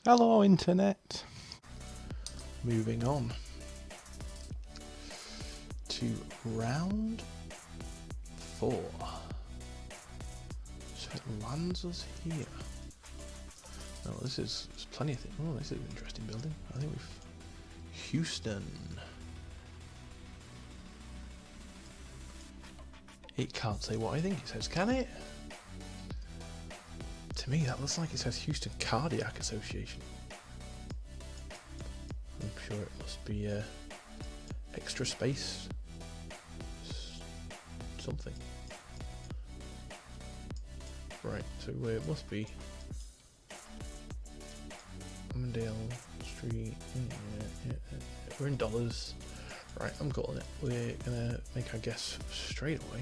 Hello, Internet. Moving on to round 4. So it lands us here. Oh, there's plenty of things. Oh, this is an interesting building. I think we've Houston. It can't say what I think it says, can it? To me, that looks like it says Houston Cardiac Association. I'm sure it must be extra space. Something. Right, so it must be Amandale Street. We're in dollars. Right, I'm calling it. We're gonna make our guess straight away.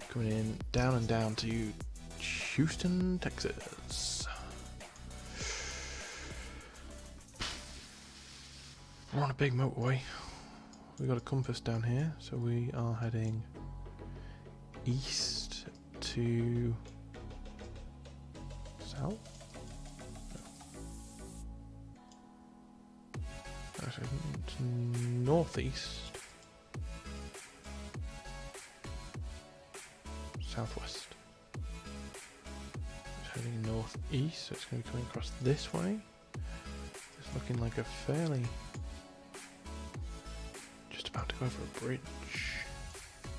Coming in down and down to Houston, Texas. We're on a big motorway. We got a compass down here, so we are heading east to south. Actually, to northeast, southwest. Heading northeast, so it's going to be coming across this way. It's looking like a fairly... just about to go over a bridge.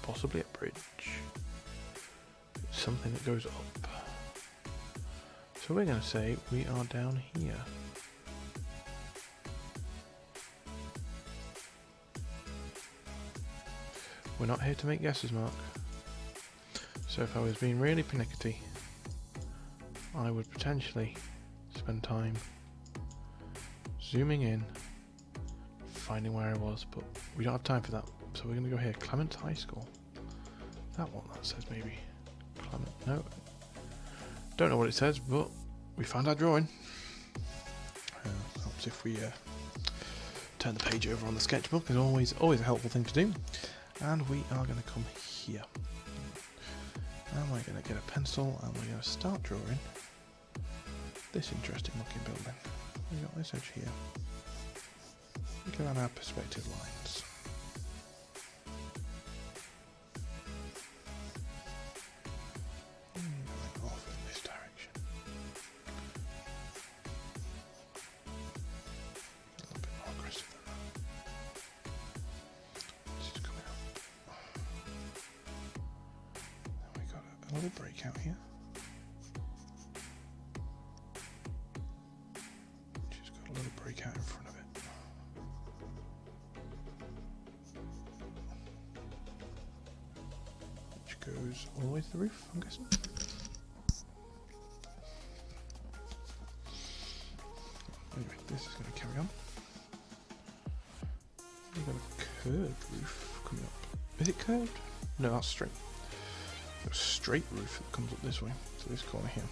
Possibly a bridge. It's something that goes up. So we're going to say we are down here. We're not here to make guesses, Mark. So if I was being really pernickety, I would potentially spend time zooming in, finding where I was, but we don't have time for that. So we're going to go here, Clement High School. That one, that says maybe Clement. No, don't know what it says, but we found our drawing. Helps if we turn the page over on the sketchbook. Is always a helpful thing to do. And we are going to come here. And we're going to get a pencil and we're going to start drawing this interesting looking building. We got this edge here. Look at our perspective lines. Going off in this direction. A little bit more aggressive than that. This is coming up. Then we got a little breakout here. Breakout in front of it. Which goes all the way to the roof, I'm guessing. Anyway, this is going to carry on. We've got a curved roof coming up. Is it curved? No, that's straight. There's a straight roof that comes up this way, to this corner here.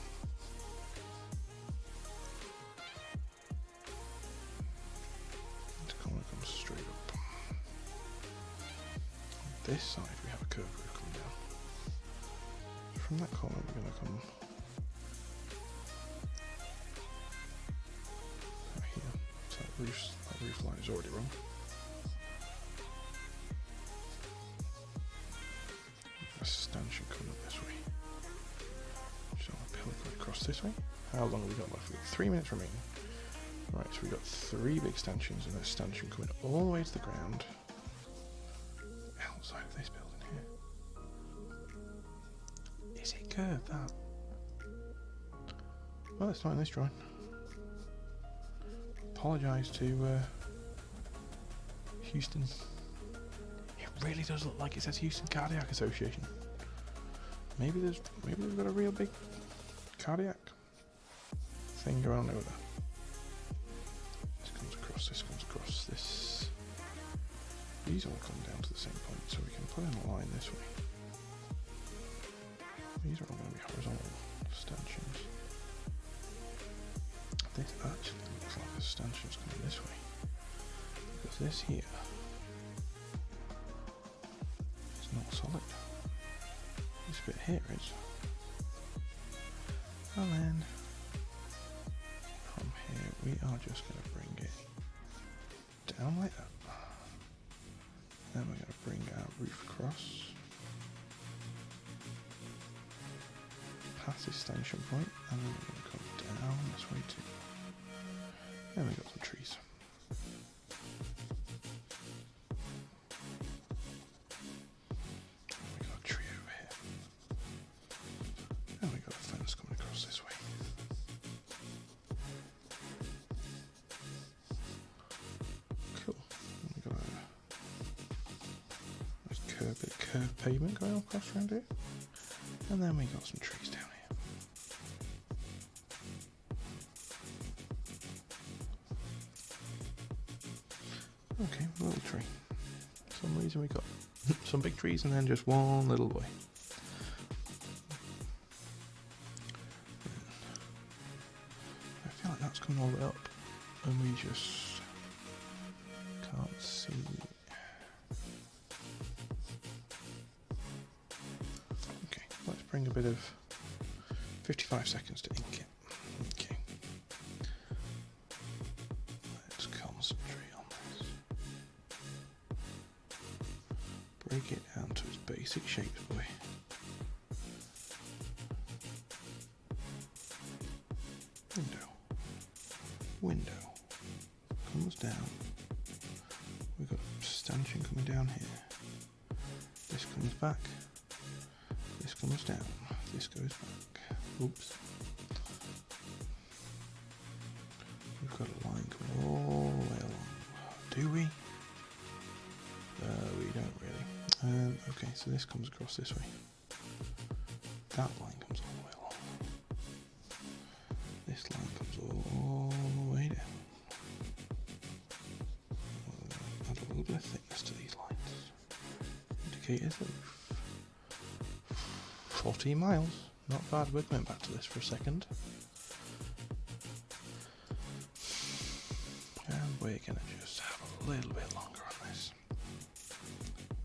This side we have a curved roof coming down. From that corner we're going to come out here. So that roof line is already wrong. A stanchion coming up this way. So I'll pillar across this way. How long have we got left? We've got 3 minutes remaining. Right, so we've got 3 big stanchions and a stanchion coming all the way to the ground. Outside of this building here. Is it curved, that? Well, it's not in this drawing. Apologise to Houston. It really does look like it says Houston Cardiac Association. Maybe they've got a real big cardiac thing going on over there. This comes across this. These all come down to the same point, so we can put in a line this way. These are all going to be horizontal stanchions. This actually looks like the stanchion's coming this way. Because this here is not solid. This bit here is. And then from we are just going to bring it down like that. Then we're going to bring our roof across, past this stanchion point, and then we're going to come down this way too. Then we've got some trees. And we've got a tree over here. And we've got a fence coming across this way. Cool. And we've got a nice curved pavement going across around here. And then we've got some trees down here. Okay, a little tree. For some reason we got some big trees and then just one little boy. I feel like that's coming all the way up and we just can't see. Okay, let's bring a bit of 55 seconds to ink it. Okay. Let's concentrate on this. Break it down to its basic shapes, boy. Window comes down. We've got a stanchion coming down here. This comes back. This comes down. This goes back. Oops. We've got a line coming all the way along. Do we? We don't really. Okay, so this comes across this way. That line comes all the way along. This line comes all the way down. Add a little bit of thickness to these lines. Indicators of 14 miles. Not bad. We're going back to this for a second. And we're going to just have a little bit longer on this.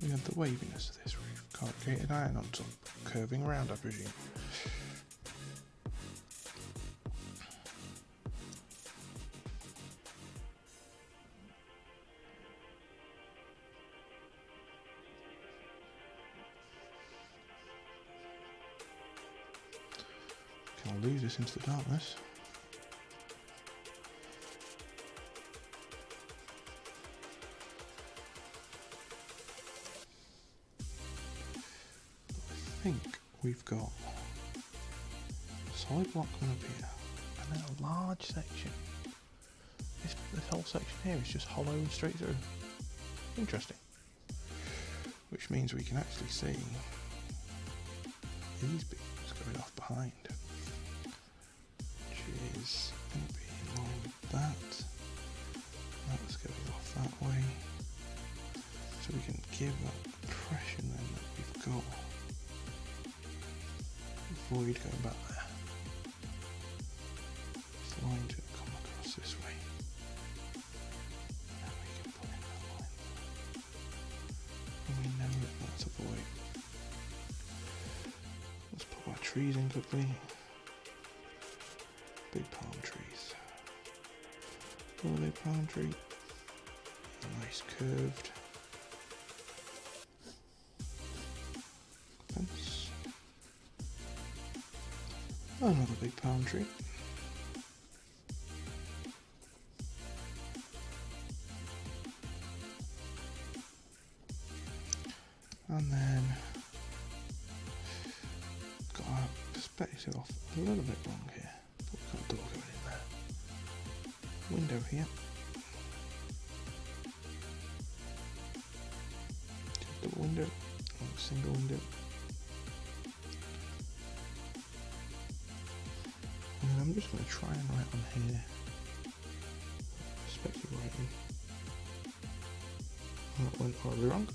We have the waviness of this roof. Corrugated iron on top. Curving around, I presume. I'll lose this into the darkness. I think we've got a solid block coming up here, and then a large section. This whole section here is just hollow and straight through. Interesting. Which means we can actually see these beams going off behind. Is going to be along that. That's going off that way. So we can give that impression then that we've got a void going back there. This line to come across this way. And we can put in that line. And we know that that's a void. Let's put our trees in quickly. Big palm trees. Another big palm tree. A nice curved fence. Another big palm tree. And then got our perspective off a little bit wrong here. Got a door going in there. Window here. Double window. Or single window. And then I'm just going to try and write on here. Perspective writing. That went horribly wrong.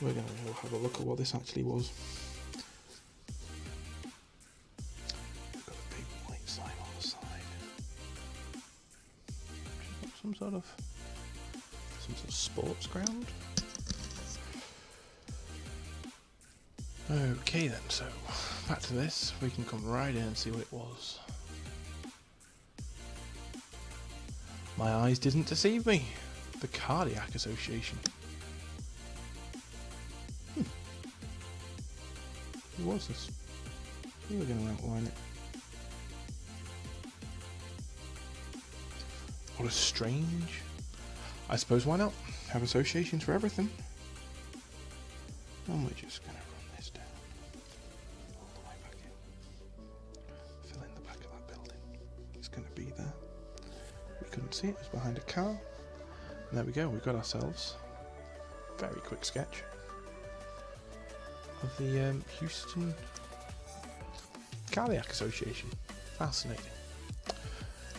We're going to have a look at what this actually was. We've got a big white sign on the side. some sort of sports ground. Okay then, so back to this. We can come right in and see what it was. My eyes didn't deceive me. The Cardiac Association. Who was this? We were going to outline it. What a strange... I suppose why not? Have associations for everything. And we're just going to run this down. All the way back in. Fill in the back of that building. It's going to be there. We couldn't see it, it was behind a car. And there we go, we've got ourselves a very quick sketch of the Houston Cardiac Association. Fascinating.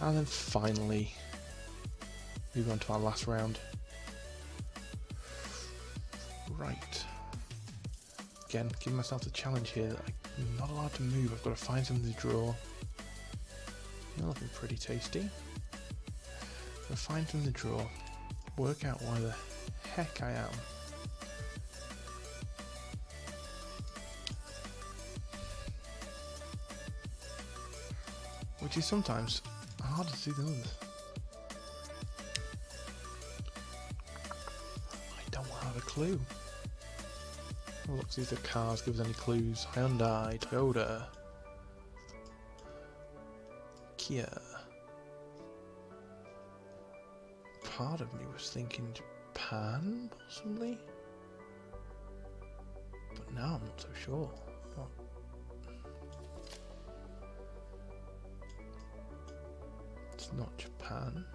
And then finally, move on to our last round. Right. Again, giving myself the challenge here that I'm not allowed to move. I've got to find something to draw. They're looking pretty tasty. I'll find something to draw. Work out why the heck I am. Which is sometimes hard to see than others. I don't have a clue. Oh, look, see if the cars give us any clues. Hyundai, Toyota, Kia. Part of me was thinking Japan, possibly? But now I'm not so sure. Oh. It's not Japan.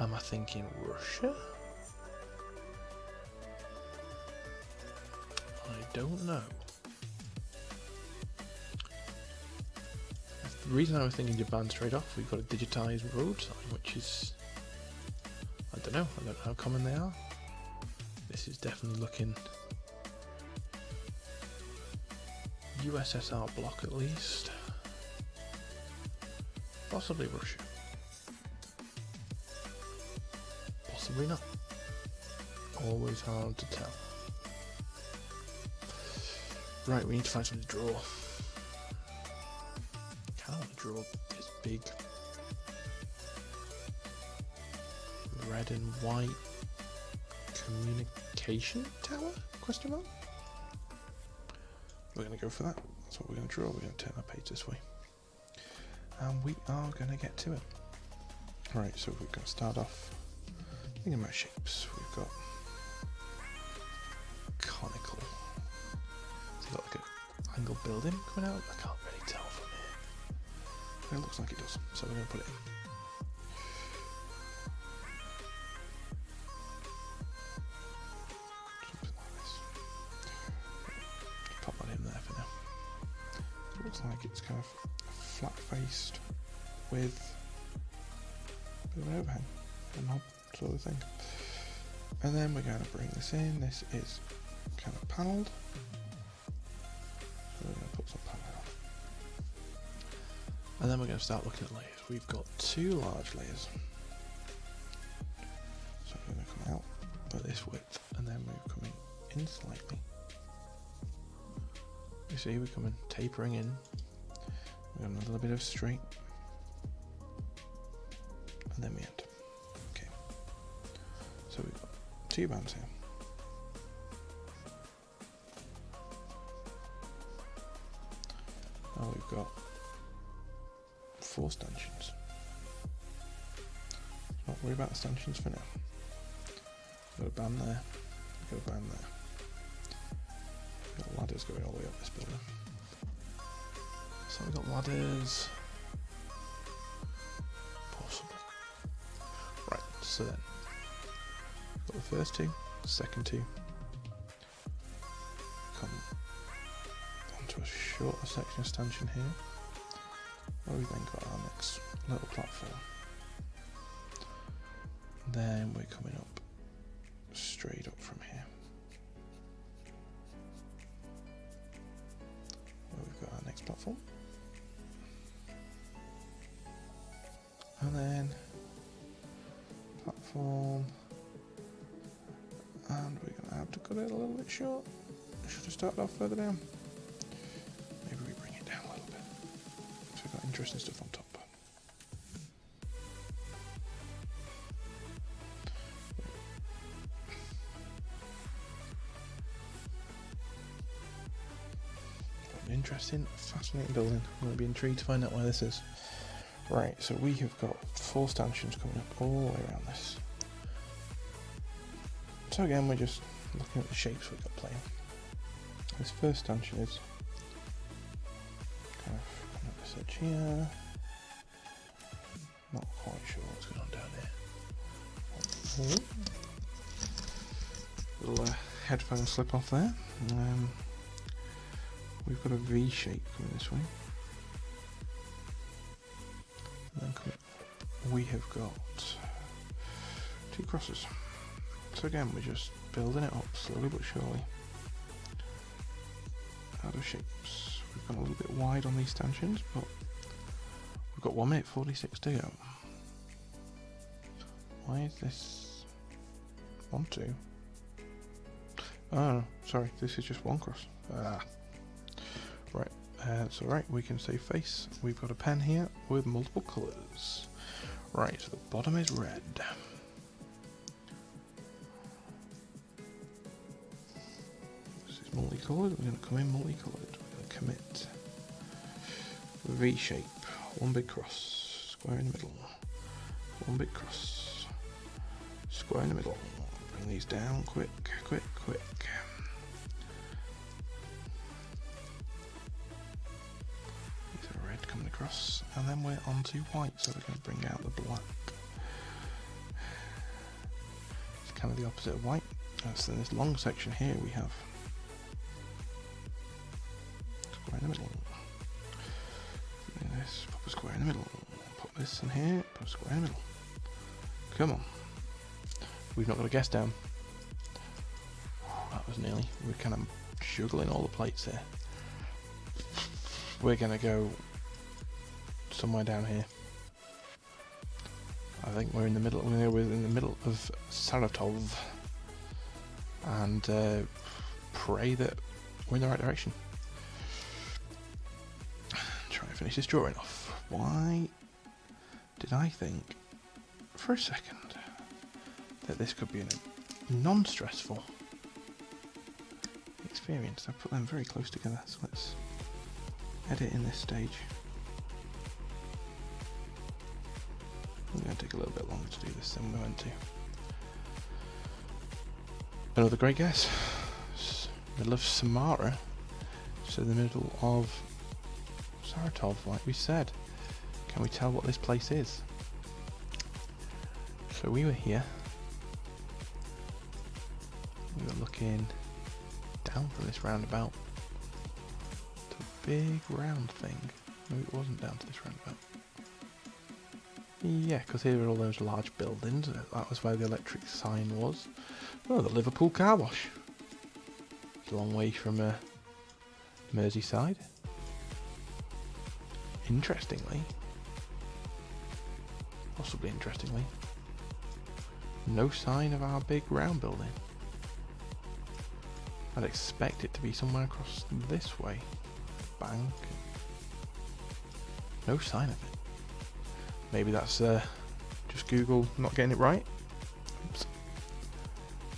Am I thinking Russia? I don't know. The reason I was thinking Japan straight off, we've got a digitised road sign, which is, I don't know how common they are. This is definitely looking USSR bloc at least. Possibly Russia. Possibly not. Always hard to tell. Right, we need to find something to draw. I kind of want to draw this big red and white communication tower? Question mark? We're going to go for that. That's what we're going to draw. We're going to turn our page this way. And we are going to get to it. Right, so we're going to start off thinking about shapes. We've got conical. It's got like an angled building coming out. I can't really tell from here. But it looks like it does, so we're going to put it in. Something like this. Pop that in there for now. It looks like it's kind of flat-faced with a bit of an overhang, a knob sort of thing. And then we're going to bring this in. This is kind of panelled. So we're going to put some paneling on. And then we're going to start looking at layers. We've got two large layers. So we're going to come out by this width and then we're coming in slightly. You see we're coming tapering in. We've got a little bit of straight. And then we end. Okay. So we've got two bands here. Now we've got 4 stanchions. Not worry about the stanchions for now. We've got a band there. We've got a band there. We've got ladders going all the way up this building. So we've got ladders. Possibly. Right, so then we've got the first two, the second two. Come onto a shorter section of stanchion here. Where we then got our next little platform. Then we're coming up straight up from here. Where we've got our next platform. and then platform, and we're going to have to cut it a little bit short. Should have started off further down. Maybe we bring it down a little bit. So we've got interesting stuff on top. Interesting, fascinating building. I'm going to be intrigued to find out where this is. Right, so we have got 4 stanchions coming up all the way around this. So again, we're just looking at the shapes we've got playing. This first stanchion is kind of on this edge here. Not quite sure what's going on down there. Little headphone slip off there. We've got a V shape coming this way. And then we have got 2 crosses. So again, we're just building it up slowly but surely. Out of shapes. We've gone a little bit wide on these stanchions, but we've got 1 minute 46 to go. Why is this 1, 2? Oh, no, sorry, this is just 1 cross. Right, that's alright, we can say face. We've got a pen here with multiple colours. Right, so the bottom is red. This is multicoloured, we're going to come in multicoloured. We're going to commit V shape, 1 big cross, square in the middle, 1 big cross, square in the middle. Bring these down quick, quick, quick. Coming across, and then we're on to white, so we're going to bring out the black. It's kind of the opposite of white. So in this long section here we have square in the middle. This, pop a square in the middle. Pop this in here, put a square in the middle. Come on. We've not got a guess down. That was nearly. We're kind of juggling all the plates here. We're going to go somewhere down here. I think we're in the middle. We're in the middle of Saratov, and pray that we're in the right direction. Try and finish this drawing off. Why did I think for a second that this could be a non-stressful experience? I put them very close together, so let's edit in this stage. We're going to take a little bit longer to do this than we went to. Another great guess. Middle of Samara. So the middle of Saratov, like we said. Can we tell what this place is? So we were here. We were looking down from this roundabout to a big round thing. No, it wasn't down to this roundabout. Yeah, because here are all those large buildings. That was where the electric sign was. Oh, the Liverpool car wash. It's a long way from Merseyside. Interestingly, possibly interestingly, no sign of our big round building. I'd expect it to be somewhere across this way. Bank. No sign of it. Maybe that's just Google not getting it right. Oops.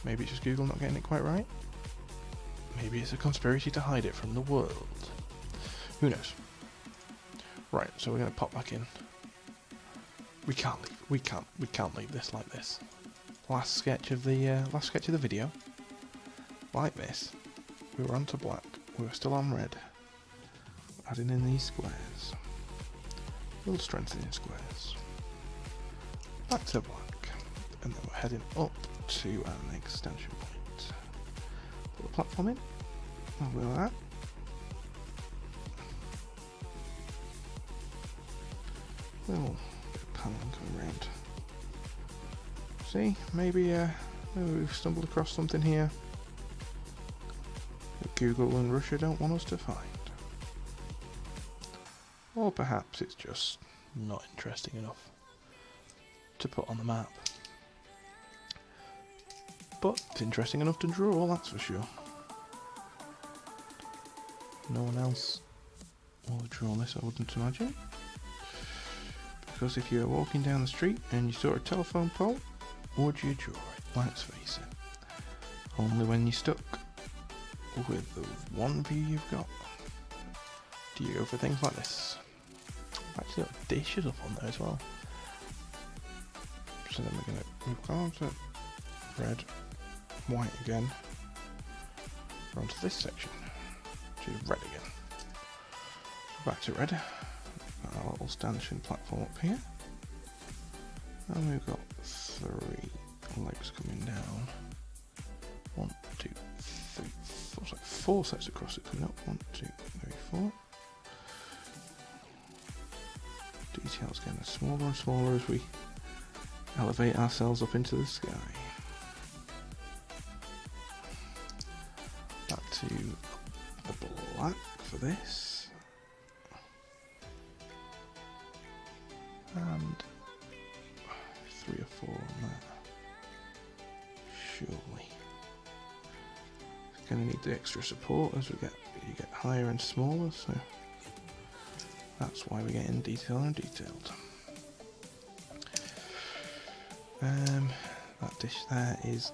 Maybe it's just Google not getting it quite right. Maybe it's a conspiracy to hide it from the world. Who knows? Right, so we're going to pop back in. We can't leave. We can't leave this like this. Last sketch of the video. Like this. We were onto black. We were still on red. Adding in these squares. Little strengthening squares. Back to black. And then we're heading up to an extension point. Put the platform in. A little of that. Little bit of paneling coming around. See, maybe we've stumbled across something here that Google and Russia don't want us to find. Or perhaps it's just not interesting enough. to put on the map. But it's interesting enough to draw, that's for sure. No one else will draw this, I wouldn't imagine. Because if you're walking down the street and you saw a telephone pole, would you draw it? Let's face it. Only when you're stuck with the one view you've got do you go for things like this. I've actually got dishes up on there as well. So then we've gone to red, white again. We're onto this section, which is red again. Back to red. Got our little stanchion platform up here. And we've got 3 legs coming down. 1, 2, 3, 4. It's like 4 sets across it coming up. 1, 2, 3, 4. Details getting smaller and smaller as we elevate ourselves up into the sky. Back to the black for this. And 3 or 4 on that. Surely. It's going to need the extra support as you get higher and smaller, so that's why we're getting detailed and detailed. That dish there is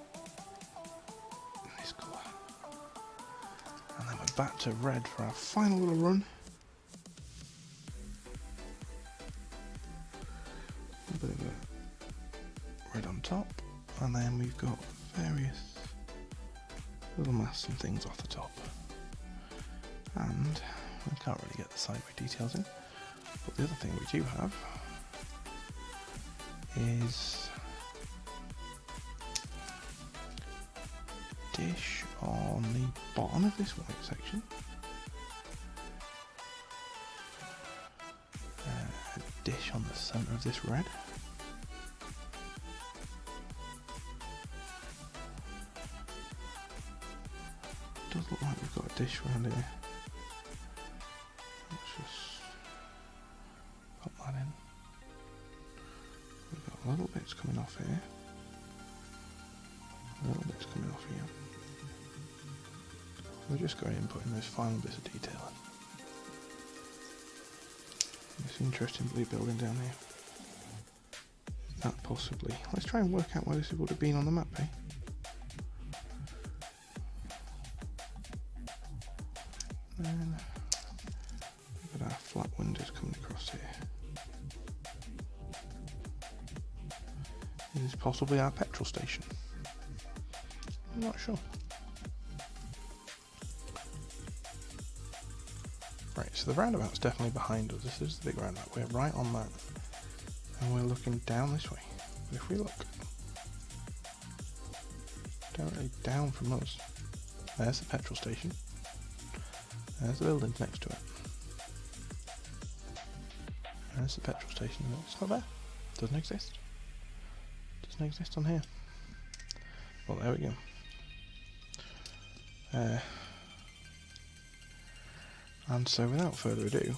this colour. And then we're back to red for our final little run. A bit of a red on top, and then we've got various little masks and things off the top. And we can't really get the sideway details in, but the other thing we do have is dish on the bottom of this white section, a dish on the centre of this red, does look like we've got a dish around here. Let's just pop that in. We've got little bits coming off here, little bits coming off here. We're just going in putting those final bits of detail in. This interesting blue building down here. That possibly. Let's try and work out where this would have been on the map, eh? Then we've got our flat windows coming across here. This is possibly our petrol station. I'm not sure. Right, so the roundabout's definitely behind us. This is the big roundabout. We're right on that. And we're looking down this way. But if we look directly down from us, there's the petrol station. There's the buildings next to it. There's the petrol station. It's not there. Doesn't exist. Doesn't exist on here. Well, there we go. And so without further ado,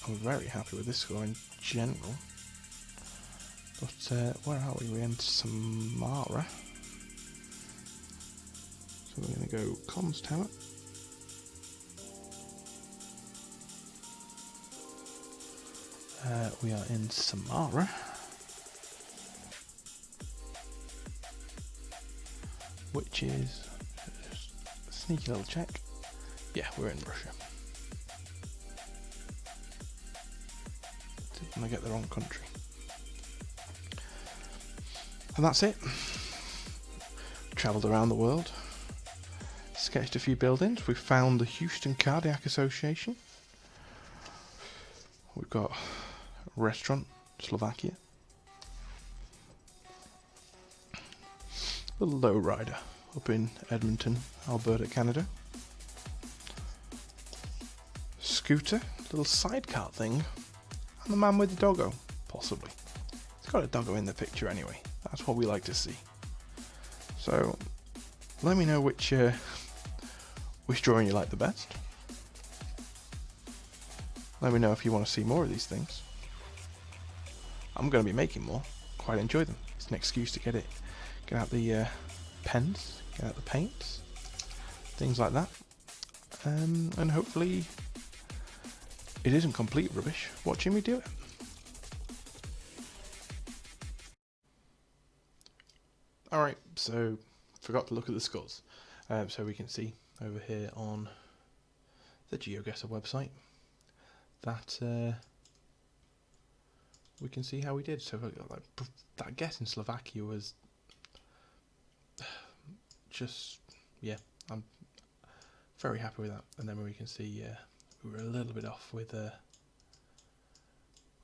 I'm very happy with this score in general. But where are we? We're in Samara. So we're going to go comms tower. We are in Samara. Which is just a sneaky little check. Yeah, we're in Russia. Didn't I get the wrong country? And that's it. Travelled around the world. Sketched a few buildings. We found the Houston Cardiac Association. We've got a restaurant, Slovakia. A little lowrider up in Edmonton, Alberta, Canada. Scooter, little sidecar thing, and the man with the doggo, possibly. It's got a doggo in the picture anyway. That's what we like to see. So, let me know which drawing you like the best. Let me know if you want to see more of these things. I'm going to be making more, quite enjoy them. It's an excuse to get out the pens, get out the paints, things like that, and hopefully it isn't complete rubbish watching me do it. Alright, so forgot to look at the skulls. So we can see over here on the GeoGuessr website that we can see how we did. So that guess in Slovakia was just, yeah, I'm very happy with that. And then we can see we were a little bit off with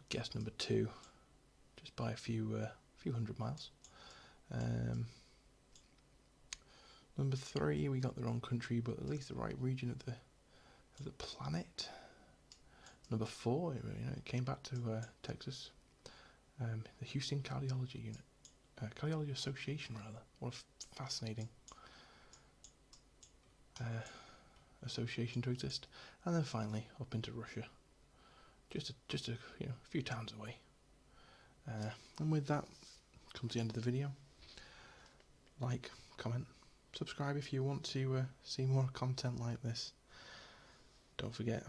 guess number 2, just by a few hundred miles. Number 3, we got the wrong country, but at least the right region of the planet. Number 4, it came back to Texas, the Houston Cardiology Unit, Cardiology Association rather. What a fascinating association to exist. And then finally up into Russia, just a few towns away. And with that comes the end of the video. Like, comment, subscribe if you want to see more content like this. Don't forget,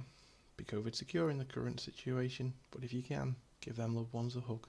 be COVID secure in the current situation, but if you can, give them loved ones a hug.